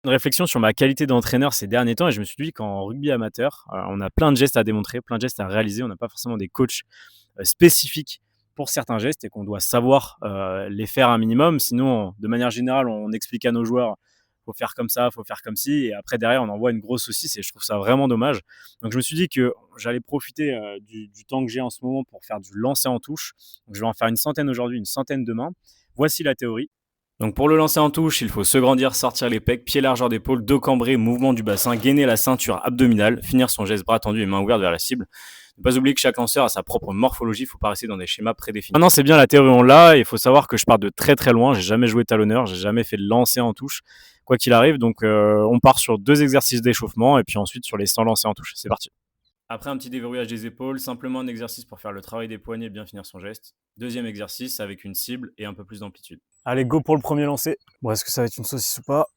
une réflexion sur ma qualité d'entraîneur ces derniers temps et je me suis dit qu'en rugby amateur, on a plein de gestes à démontrer, plein de gestes à réaliser. On n'a pas forcément des coachs spécifiques pour certains gestes et qu'on doit savoir les faire un minimum. Sinon, de manière générale, on explique à nos joueurs faut faire comme ça, faut faire comme ci, et après derrière on envoie une grosse saucisse et je trouve ça vraiment dommage. Donc je me suis dit que j'allais profiter du temps que j'ai en ce moment pour faire du lancer en touche. Donc je vais en faire une centaine aujourd'hui, une centaine demain. Voici la théorie. Donc pour le lancer en touche, il faut se grandir, sortir les pecs, pied largeur d'épaule, dos cambré, mouvement du bassin, gainer la ceinture abdominale, finir son geste bras tendu et main ouverte vers la cible. Ne pas oublier que chaque lanceur a sa propre morphologie, il ne faut pas rester dans des schémas prédéfinis. Maintenant c'est bien, la théorie on l'a, il faut savoir que je pars de très très loin, j'ai jamais joué talonneur, j'ai jamais fait de lancer en touche, quoi qu'il arrive, donc on part sur 2 exercices d'échauffement et puis ensuite sur les 100 lancers en touche, c'est parti. Après un petit déverrouillage des épaules, simplement un exercice pour faire le travail des poignets et bien finir son geste. Deuxième exercice avec une cible et un peu plus d'amplitude. Allez, go pour le premier lancer. Bon, est-ce que ça va être une saucisse ou pas?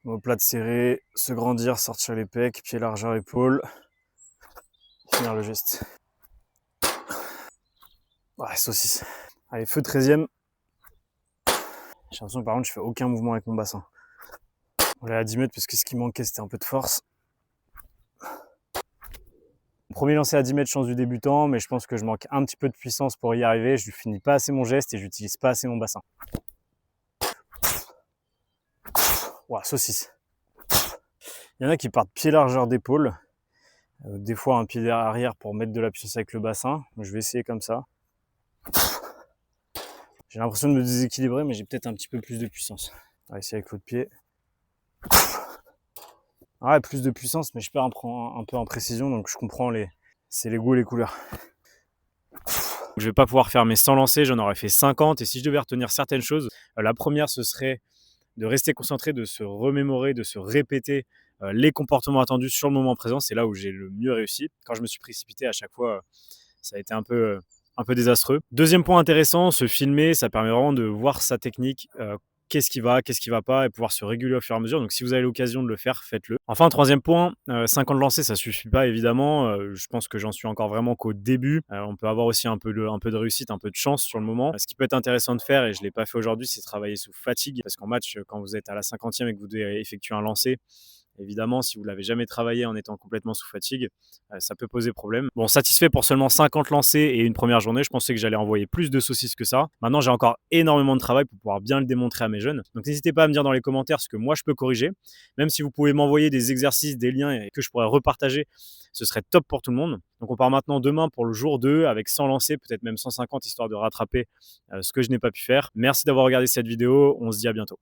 Omoplate serré, se grandir, sortir les pecs, pied largeur épaule. Finir le geste. Ouais, saucisse. Allez, feu 13e. J'ai l'impression que par contre je fais aucun mouvement avec mon bassin. On est à 10 mètres parce que ce qui manquait c'était un peu de force. Premier lancé à 10 mètres, chance du débutant, mais je pense que je manque un petit peu de puissance pour y arriver. Je ne finis pas assez mon geste et j'utilise pas assez mon bassin. Ouah, saucisse. Il y en a qui partent pied largeur d'épaule. Des fois un pied arrière pour mettre de la puissance avec le bassin. Je vais essayer comme ça. J'ai l'impression de me déséquilibrer, mais j'ai peut-être un petit peu plus de puissance. On va essayer avec l'autre pied. Ouais, plus de puissance, mais je perds un peu en précision, donc je comprends c'est les goûts et les couleurs. Je vais pas pouvoir faire mes 100 lancers, j'en aurais fait 50, et si je devais retenir certaines choses, la première ce serait de rester concentré, de se remémorer, de se répéter les comportements attendus sur le moment présent. C'est là où j'ai le mieux réussi. Quand je me suis précipité à chaque fois, ça a été un peu désastreux. Deuxième point intéressant, se filmer, ça permet vraiment de voir sa technique, qu'est-ce qui va pas, et pouvoir se réguler au fur et à mesure. Donc si vous avez l'occasion de le faire, faites-le. Enfin, troisième point, 5 ans de lancer, ça suffit pas évidemment. Je pense que j'en suis encore vraiment qu'au début. On peut avoir aussi un peu de réussite, un peu de chance sur le moment. Ce qui peut être intéressant de faire, et je l'ai pas fait aujourd'hui, c'est travailler sous fatigue. Parce qu'en match, quand vous êtes à la 50e et que vous devez effectuer un lancer, évidemment, si vous l'avez jamais travaillé en étant complètement sous fatigue, ça peut poser problème. Bon, satisfait pour seulement 50 lancers et une première journée. Je pensais que j'allais envoyer plus de saucisses que ça. Maintenant, j'ai encore énormément de travail pour pouvoir bien le démontrer à mes jeunes. Donc, n'hésitez pas à me dire dans les commentaires ce que moi je peux corriger. Même si vous pouvez m'envoyer des exercices, des liens et que je pourrais repartager, ce serait top pour tout le monde. Donc, on part maintenant demain pour le jour 2 avec 100 lancers, peut-être même 150, histoire de rattraper ce que je n'ai pas pu faire. Merci d'avoir regardé cette vidéo. On se dit à bientôt.